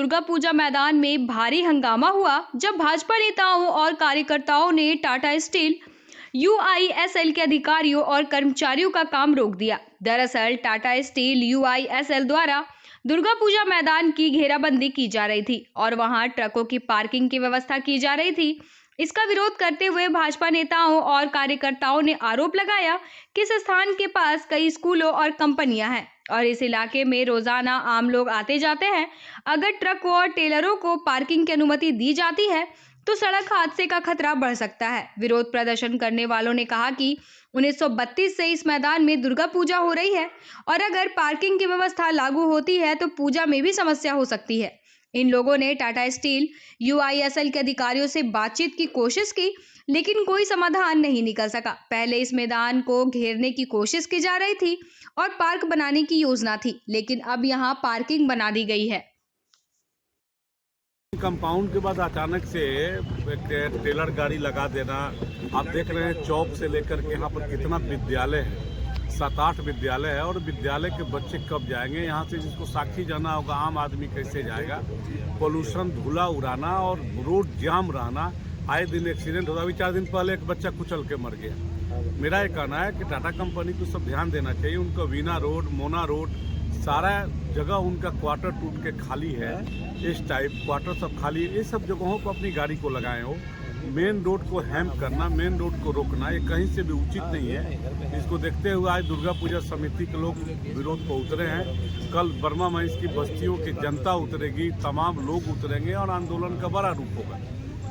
दुर्गा पूजा मैदान में भारी हंगामा हुआ जब भाजपा नेताओं और कार्यकर्ताओं ने टाटा स्टील यूआईएसएल के अधिकारियों और कर्मचारियों का काम रोक दिया। दरअसल टाटा स्टील यूआईएसएल द्वारा दुर्गा पूजा मैदान की घेराबंदी की जा रही थी और वहां ट्रकों की पार्किंग की व्यवस्था की जा रही थी। इसका विरोध करते हुए भाजपा नेताओं और कार्यकर्ताओं ने आरोप लगाया कि इस स्थान के पास कई स्कूलों और कंपनियां हैं और इस इलाके में रोजाना आम लोग आते जाते हैं। अगर ट्रकों और टेलरों को पार्किंग की अनुमति दी जाती है तो सड़क हादसे का खतरा बढ़ सकता है। विरोध प्रदर्शन करने वालों ने कहा कि 1932 से इस मैदान में दुर्गा पूजा हो रही है और अगर पार्किंग की व्यवस्था लागू होती है तो पूजा में भी समस्या हो सकती है। इन लोगों ने टाटा स्टील यूआईएसएल के अधिकारियों से बातचीत की कोशिश की लेकिन कोई समाधान नहीं निकल सका। पहले इस मैदान को घेरने की कोशिश की जा रही थी और पार्क बनाने की योजना थी, लेकिन अब यहाँ पार्किंग बना दी गई है। कंपाउंड के बाद अचानक से एक टेलर गाड़ी लगा देना, आप देख रहे हैं चौक से लेकर के यहाँ पर कितना विद्यालय है, 7-8 विद्यालय है और विद्यालय के बच्चे कब जाएंगे यहाँ से, जिसको साक्षी जाना होगा आम आदमी कैसे जाएगा। पोल्यूशन, धूला उड़ाना और रोड जाम रहना, आए दिन एक्सीडेंट होता। अभी 4 दिन पहले एक बच्चा कुचल के मर गया। मेरा ये कहना है कि टाटा कंपनी को सब ध्यान देना चाहिए। उनका वीना रोड, मोना रोड, सारा जगह उनका क्वार्टर टूट के खाली है, इस टाइप क्वार्टर सब खाली है। ये सब जगहों पर अपनी गाड़ी को लगाए हो। मेन रोड को हैम्प करना, मेन रोड को रोकना, ये कहीं से भी उचित नहीं है। इसको देखते हुए आज दुर्गा पूजा समिति के लोग विरोध पर उतरे हैं। कल बर्मा महिष की बस्तियों की जनता उतरेगी, तमाम लोग उतरेंगे और आंदोलन का बड़ा रूप होगा।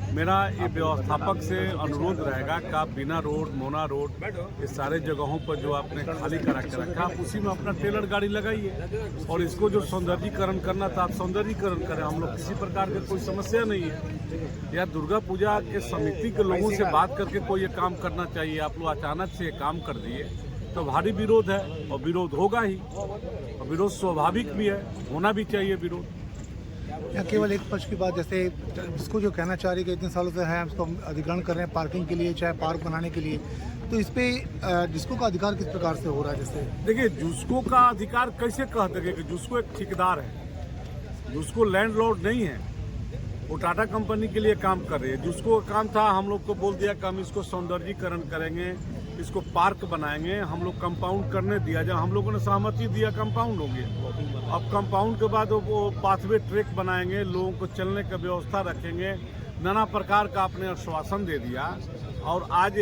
मेरा ये व्यवस्थापक से अनुरोध रहेगा कि आप बिना रोड, मोना रोड, ये सारे जगहों पर जो आपने खाली करा के रखा, आप उसी में अपना टेलर गाड़ी लगाइए और इसको जो सौंदर्यीकरण करना था आप सौंदर्यीकरण करें। हम लोग किसी प्रकार की कोई समस्या नहीं है। या दुर्गा पूजा के समिति के लोगों से बात करके कोई ये काम करना चाहिए। आप लोग अचानक से ये काम कर दिए तो भारी विरोध है और विरोध होगा ही, और विरोध स्वाभाविक भी है, होना भी चाहिए विरोध। या केवल एक पक्ष की बात, जैसे जिसको जो कहना चाह रही है कि इतने सालों से है उसको अधिग्रहण कर रहे हैं पार्किंग के लिए, चाहे पार्क बनाने के लिए, तो इस पे जिसको का अधिकार किस प्रकार से हो रहा है? जैसे देखिए, जुस्को का अधिकार कैसे कह देंगे कि जुस्को एक ठेकेदार है, जुस्को लैंडलॉर्ड नहीं है, वो टाटा कंपनी के लिए काम कर रही है। जिसको काम था हम लोग को बोल दिया कि हम इसको सौंदर्यीकरण करेंगे, इसको पार्क बनाएंगे, हम लोग कंपाउंड करने दिया। जब हम लोगों ने सहमति दिया कंपाउंड हो गया। अब कंपाउंड के बाद वो पाथवे ट्रैक बनाएंगे, लोगों को चलने का व्यवस्था रखेंगे, नाना प्रकार का आपने आश्वासन दे दिया और आज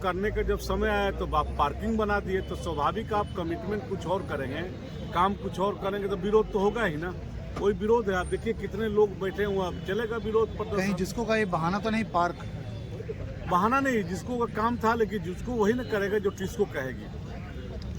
करने का जब समय आया तो आप पार्किंग बना दिए। तो स्वाभाविक आप कमिटमेंट कुछ और करेंगे, काम कुछ और करेंगे तो विरोध तो होगा ही ना। कोई विरोध है, आप देखिए कितने लोग बैठे हुए, अब चलेगा विरोध प्रदर्शन। कहीं जिसको का ये बहाना तो नहीं? पार्क बहाना नहीं, जिसको का काम था, लेकिन जिसको वही ना करेगा जो टिस्को कहेगी।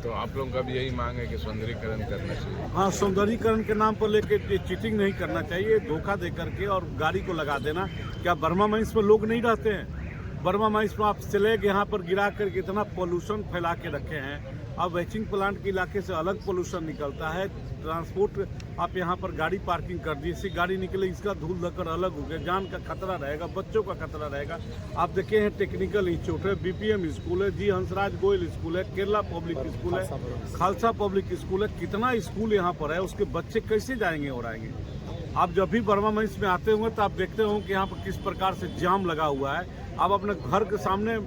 तो आप लोगों का भी यही मांग है कि सौंदर्यीकरण करना चाहिए? हाँ, सौंदर्यीकरण के नाम पर लेके चीटिंग नहीं करना चाहिए, धोखा दे करके और गाड़ी को लगा देना। क्या बर्मा महिष में लोग नहीं रहते हैं? बर्मा महिष में आप स्लैग यहाँ पर गिरा करके इतना पोल्यूशन फैला के रखे हैं। अब वैचिंग प्लांट के इलाके से अलग पोल्यूशन निकलता है। ट्रांसपोर्ट आप यहाँ पर गाड़ी पार्किंग कर दी, इससे गाड़ी निकले, इसका धूल धक्कर अलग हो गया, जान का खतरा रहेगा, बच्चों का खतरा रहेगा। आप देखे हैं टेक्निकल इंस्टीट्यूट है, बीपीएम स्कूल है, जी हंसराज गोयल स्कूल है, केरला पब्लिक स्कूल है, खालसा पब्लिक स्कूल है, कितना स्कूल यहाँ पर है, उसके बच्चे कैसे जाएंगे और आएंगे? आप जब भी बर्मा महिष में आते होंगे तो आप देखते होंगे कि यहाँ पर किस प्रकार से जाम लगा हुआ है। आप अपने घर के सामने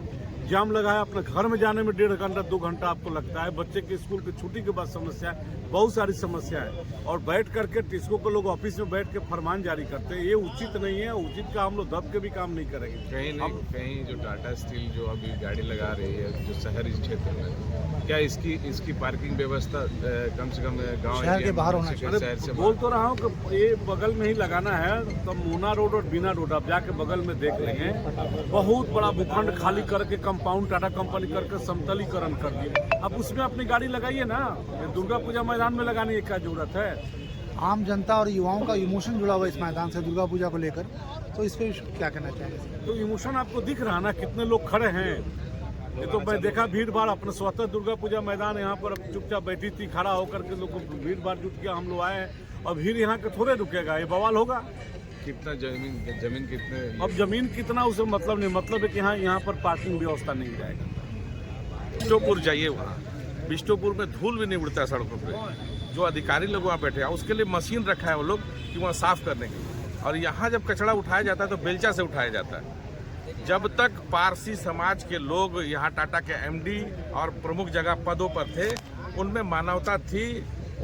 जाम लगा है, अपने घर में जाने में 1.5 घंटा 2 घंटा आपको लगता है। बच्चे के स्कूल की छुट्टी के बाद समस्या है, बहुत सारी समस्या है। और बैठ करके टिस्को को लोग ऑफिस में बैठ के फरमान जारी करते हैं, ये उचित नहीं है। उचित का हम लोग दब के भी काम नहीं करेंगे। कहीं जो टाटा स्टील जो अभी गाड़ी लगा रही है जो शहरी क्षेत्र में, क्या इसकी पार्किंग व्यवस्था कम से कम गाँव शहर के बाहर होना चाहिए? शहर से बोल तो रहा हूँ कि ये बगल में ही लगाना है। तो मोना रोड और बिना रोड आप जाके बगल में देख लेंगे, बहुत बड़ा भूखंड खाली करके कंपाउंड टाटा कंपनी करके समतलीकरण कर दिए। अब उसमें अपनी गाड़ी लगाइए ना, दुर्गा पूजा मैदान में लगाने की क्या जरूरत है? आम जनता और युवाओं का इमोशन जुड़ा हुआ इस मैदान से दुर्गा पूजा को लेकर, तो इस पे क्या कहना चाहेंगे? तो इमोशन आपको दिख रहा ना, कितने लोग खड़े हैं। ये तो मैं देखा भीड़ भाड़, अपने स्वतः दुर्गा पूजा मैदान यहाँ पर चुपचाप बैठी थी, खड़ा होकर के लोग भीड़ भाड़ जुट गया, हम लोग आए हैं और भीड़ यहाँ के थोड़े रुकेगा, ये बवाल होगा। कितना जमीन कितने? अब जमीन कितना उसे मतलब नहीं, मतलब है कि यहाँ पर पार्किंग व्यवस्था नहीं रहेगा। चौपुर जाइए, वहाँ बिष्टुपुर में धूल भी नहीं उड़ता है सड़कों पे। जो अधिकारी लोग वहाँ बैठे हैं उसके लिए मशीन रखा है वो लोग कि वहाँ साफ करने के लिए। और यहाँ जब कचरा उठाया जाता है तो बेलचा से उठाया जाता है। जब तक पारसी समाज के लोग यहाँ टाटा के एमडी और प्रमुख जगह पदों पर थे, उनमें मानवता थी,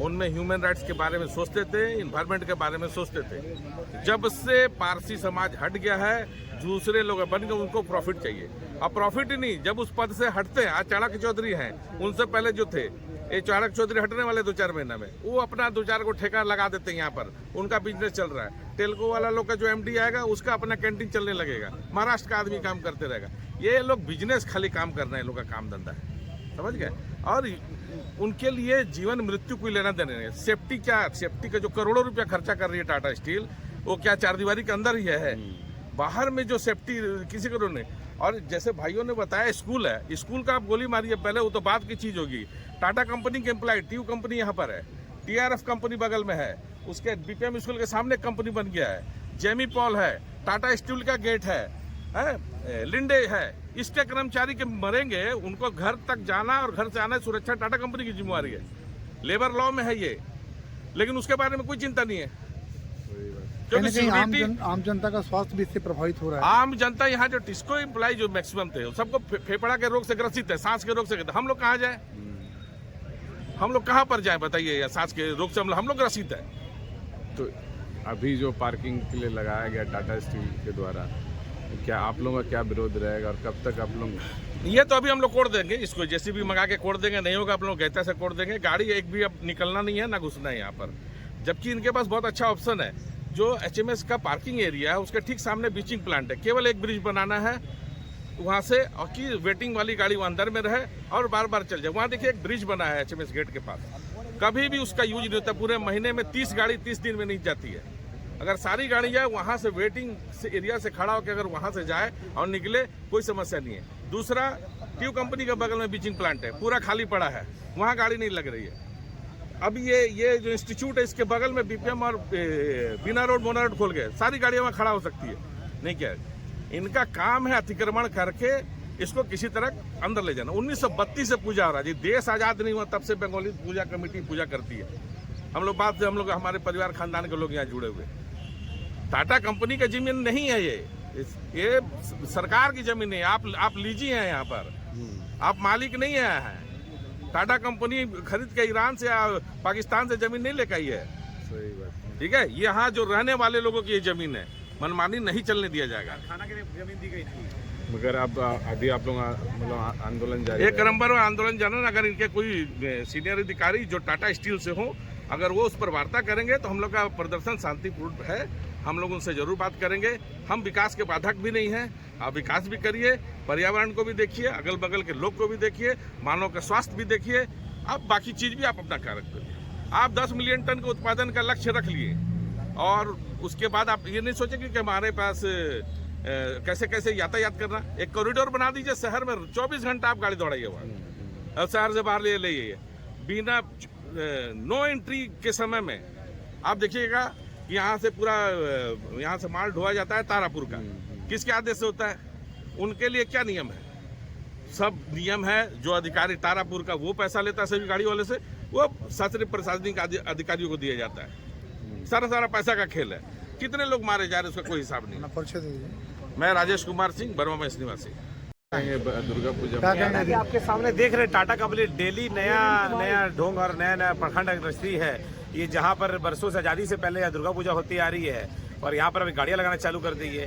उनमें ह्यूमन राइट्स के बारे में सोचते थे, इन्वायरमेंट के बारे में सोचते थे। जब से पारसी समाज हट गया है, दूसरे लोग बन गए, उनको प्रॉफिट चाहिए। अब प्रॉफिट ही नहीं, जब उस पद से हटते हैं, आज चाणक्य चौधरी हैं, उनसे पहले जो थे, ये चाणक्य चौधरी हटने वाले 2-4 महीना में, वो अपना 2-4 को ठेका लगा देते हैं यहाँ पर, उनका बिजनेस चल रहा है। तेलुगु वाला लोग का जो एमडी आएगा उसका अपना कैंटीन चलने लगेगा, महाराष्ट्र का आदमी काम करते रहेगा। ये लोग बिजनेस खाली काम कर रहे हैं, लोग का काम धंधा है, समझ गए। और उनके लिए जीवन मृत्यु कोई लेना देना नहीं। सेफ्टी क्या, सेफ्टी का जो करोड़ों रुपया खर्चा कर रही है टाटा स्टील, वो क्या चारदीवारी के अंदर ही है? बाहर में जो सेफ्टी किसी को नहीं। और जैसे भाइयों ने बताया, स्कूल है, स्कूल का आप गोली मारिए पहले, वो तो बात की चीज होगी। टाटा कंपनी के एम्प्लॉय, ट्यू कंपनी यहाँ पर है, टीआरएफ कंपनी बगल में है, उसके बीपीएम स्कूल के सामने कंपनी बन गया है, जेमी पॉल है, टाटा स्टील का गेट है, लिंडे है। इसके कर्मचारी के मरेंगे, उनको घर तक जाना और घर से आना सुरक्षा टाटा कंपनी की जिम्मेवारी है। लेबर लॉ में है ये, लेकिन उसके बारे में कोई चिंता नहीं है, क्योंकि सिक्योरिटी, आम जनता का स्वास्थ्य भी इससे प्रभावित हो रहा है। आम जनता यहाँ जो टिस्को एम्प्लॉय जो मैक्सिमम थे, सबको फेफड़ा के रोग से ग्रसित है, सांस के रोग से। हम लोग कहाँ जाए, हम लोग कहाँ पर जाए बताइए, या सांस के रोग से हम लोग ग्रसित है। तो अभी जो पार्किंग के लिए लगाया गया टाटा स्टील के द्वारा, क्या आप लोगों का क्या विरोध रहेगा और कब तक आप लोग? ये तो अभी हम लोग कोड़ देंगे, इसको जेसीबी मंगा के कोड़ देंगे, नहीं होगा आप लोग गैता से कोड़ देंगे। गाड़ी एक भी अब निकलना नहीं है, ना घुसना है यहाँ पर। जबकि इनके पास बहुत अच्छा ऑप्शन है, जो एचएमएस का पार्किंग एरिया है उसके ठीक सामने बीचिंग प्लांट है, केवल एक ब्रिज बनाना है वहाँ से, और कि वेटिंग वाली गाड़ी वहाँ अंदर में रहे और बार बार चल जाए। वहाँ देखिए एक ब्रिज बना है एचएमएस गेट के पास, कभी भी उसका यूज नहीं होता। पूरे महीने में 30 गाड़ी 30 दिन में नहीं जाती है। अगर सारी गाड़ी जाए वहाँ से वेटिंग से एरिया से खड़ा होकर अगर वहाँ से जाए और निकले, कोई समस्या नहीं है। दूसरा, ट्यू कंपनी के बगल में बीचिंग प्लांट है, पूरा खाली पड़ा है, वहाँ गाड़ी नहीं लग रही है। अब ये जो इंस्टीट्यूट है, इसके बगल में बीपीएम और बिना रोड मोना रोड खोल गए, सारी गाड़ियाँ वहाँ खड़ा हो सकती है। नहीं क्या, इनका काम है अतिक्रमण करके इसको किसी तरह अंदर ले जाना। 1932 से पूजा हो रहा है जी, देश आजाद नहीं हुआ तब से बंगाली पूजा कमेटी पूजा करती है। हम लोग बात से, हम लोग हमारे परिवार खानदान के लोग यहाँ जुड़े हुए। टाटा कंपनी का जमीन नहीं है ये सरकार की जमीन है। आप लीजिए हैं यहाँ पर, आप मालिक नहीं है। टाटा कंपनी खरीद के ईरान से या पाकिस्तान से जमीन नहीं लेकर आई है। सही बात, ठीक है, यहाँ जो रहने वाले लोगों की ये जमीन है, मनमानी नहीं चलने दिया जाएगा। खाना के लिए जमीन दी गई थी, मगर अब अभी आप लोग मतलब आंदोलन जारी एक नंबर में आंदोलन जाना। अगर इनके कोई सीनियर अधिकारी जो टाटा स्टील से हो, अगर वो उस पर वार्ता करेंगे तो हम लोग का प्रदर्शन शांतिपूर्ण है, हम लोग उनसे जरूर बात करेंगे। हम विकास के बाधक भी नहीं हैं, आप विकास भी करिए, पर्यावरण को भी देखिए, अगल बगल के लोग को भी देखिए, मानव का स्वास्थ्य भी देखिए, आप बाकी चीज भी आप अपना कार्य करिए। आप 10 मिलियन टन के उत्पादन का लक्ष्य रख लिए और उसके बाद आप ये नहीं सोचेंगे कि हमारे पास कैसे कैसे यातायात करना। एक कॉरिडोर बना दीजिए शहर में, 24 घंटा आप गाड़ी दौड़ाइए वहाँ, और शहर से बाहर ले जाइए बिना नो एंट्री के समय में। आप देखिएगा यहाँ से पूरा यहाँ से माल ढोया जाता है तारापुर का, किसके आदेश से होता है? उनके लिए क्या नियम है? सब नियम है। जो अधिकारी तारापुर का वो पैसा लेता है सभी गाड़ी वाले से, वो शासनिक प्रशासनिक अधिकारियों को दिया जाता है। सारा पैसा का खेल है। कितने लोग मारे जा रहे हैं उसका कोई हिसाब नहीं। मैं राजेश कुमार सिंह, बर्मा में निवासी। दुर्गा पूजा कि आपके सामने देख रहे टाटा कंपनी डेली नया ढोंग और नया प्रखंड रचती है। ये जहाँ पर बरसों से आज़ादी से पहले यहाँ दुर्गा पूजा होती आ रही है और यहाँ पर अभी गाड़ियाँ लगाना चालू कर दी है।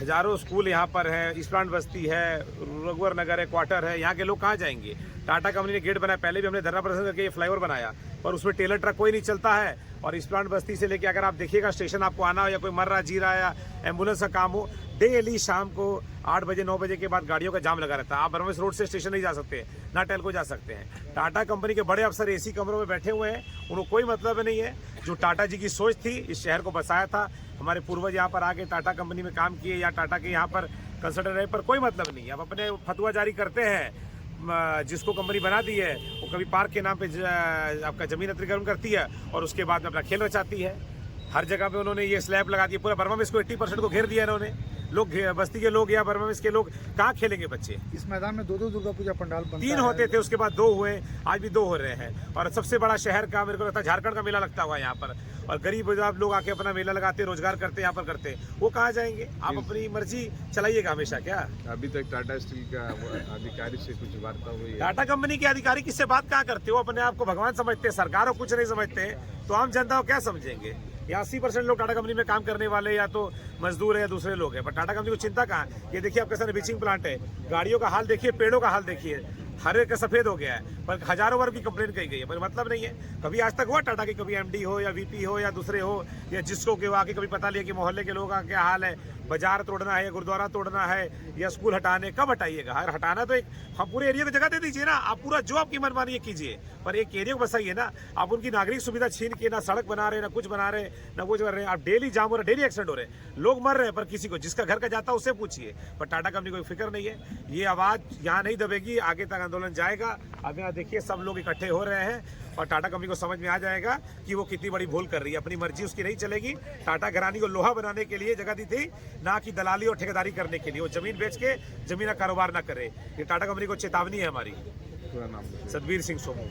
हजारों स्कूल यहाँ पर है, ईस्ट प्लांट बस्ती है, रघुवर नगर है, क्वार्टर है। यहाँ के लोग कहाँ जाएंगे? टाटा कंपनी ने गेट बनाया, पहले भी हमने धरना प्रदर्शन करके ये फ्लाईओवर बनाया, पर उसमें टेलर ट्रक कोई नहीं चलता है। और ईस्ट प्लांट बस्ती से लेके अगर आप देखिएगा स्टेशन आपको आना हो या कोई मर रहा जी रहा या एम्बुलेंस का काम हो, डेली शाम को 8 बजे 9 बजे के बाद गाड़ियों का जाम लगा रहता है। आप बरमेश रोड से स्टेशन नहीं जा सकते, ना टेल को जा सकते हैं। टाटा कंपनी के बड़े अफसर एसी कमरों में बैठे हुए हैं, उनको कोई मतलब नहीं है। जो टाटा जी की सोच थी, इस शहर को बसाया था, हमारे पूर्वज यहाँ पर आके टाटा कंपनी में काम किए या टाटा के यहाँ पर कंसल्टेंट रहे, पर कोई मतलब नहीं है। अब अपने फतवा जारी करते हैं, जिसको कंपनी बना दी है वो कभी पार्क के नाम पे आपका जमीन अतिक्रमण करती है और उसके बाद में अपना खेल रचाती है। हर जगह पे उन्होंने ये स्लैब लगा दिया, पूरा बर्मा में इसको 80% को घेर दिया इन्होंने। लोग बस्ती के लोग या बर्मस के लोग कहाँ खेलेंगे बच्चे? इस मैदान में 2 दुर्गा पूजा पंडाल बनता 3 होते थे, उसके बाद 2 हुए, आज भी 2 हो रहे हैं। और सबसे बड़ा शहर का मेरे को लगता है झारखंड का मेला लगता हुआ यहाँ पर, और गरीब लोग आके अपना मेला लगाते, रोजगार करते, यहाँ पर करते, वो कहाँ जाएंगे? आप अपनी मर्जी चलाइएगा हमेशा क्या? अभी तक टाटा स्टील का अधिकारी से कुछ वार्ता हुई है? टाटा कंपनी के अधिकारी किससे बात कहाँ करते हो? अपने आप को भगवान समझते हैं, सरकार को कुछ नहीं समझते, तो आम जनता को क्या समझेंगे? या 80% लोग टाटा कंपनी में काम करने वाले या तो मजदूर है या दूसरे लोग हैं, पर टाटा कंपनी को चिंता कहाँ? ये देखिए आपके सामने बीचिंग प्लांट है, गाड़ियों का हाल देखिए, पेड़ों का हाल देखिए, हरे का सफेद हो गया है, पर हजारों बार की कंप्लेंट कही गई है, पर मतलब नहीं है। कभी आज तक हुआ टाटा की कभी एमडी हो या वीपी हो या दूसरे हो या जिसको के आके कभी पता लिया कि मोहल्ले के लोगों का क्या हाल है, बाजार तोड़ना है, गुरुद्वारा तोड़ना है या स्कूल हटाने? कब हटाइएगा? हटाना तो एक हम पूरे एरिया को जगह दे दीजिए ना, आप पूरा जो आपकी मनमानी कीजिए, पर एक एरिया को बसाइए ना। आप उनकी नागरिक सुविधा छीन के ना सड़क बना रहे, ना कुछ बना रहे, ना कुछ कर रहे हैं। आप डेली जाम हो रहे, डेली एक्सीडेंट हो रहे, लोग मर रहे हैं, पर किसी को जिसका घर का जाता है उससे पूछिए, पर टाटा कंपनी को फिक्र नहीं है। ये आवाज यहाँ नहीं दबेगी, आगे तक आंदोलन जाएगा। अब यहाँ देखिए सब लोग इकट्ठे हो रहे हैं और टाटा कंपनी को समझ में आ जाएगा कि वो कितनी बड़ी भूल कर रही है। अपनी मर्जी उसकी नहीं चलेगी। टाटा घरानी को लोहा बनाने के लिए जगह दी थी, ना कि दलाली और ठेकेदारी करने के लिए। वो जमीन बेच के जमीन का कारोबार ना करे। ये टाटा कंपनी को चेतावनी है हमारी। पूरा नाम? सतबीर सिंह सोमू।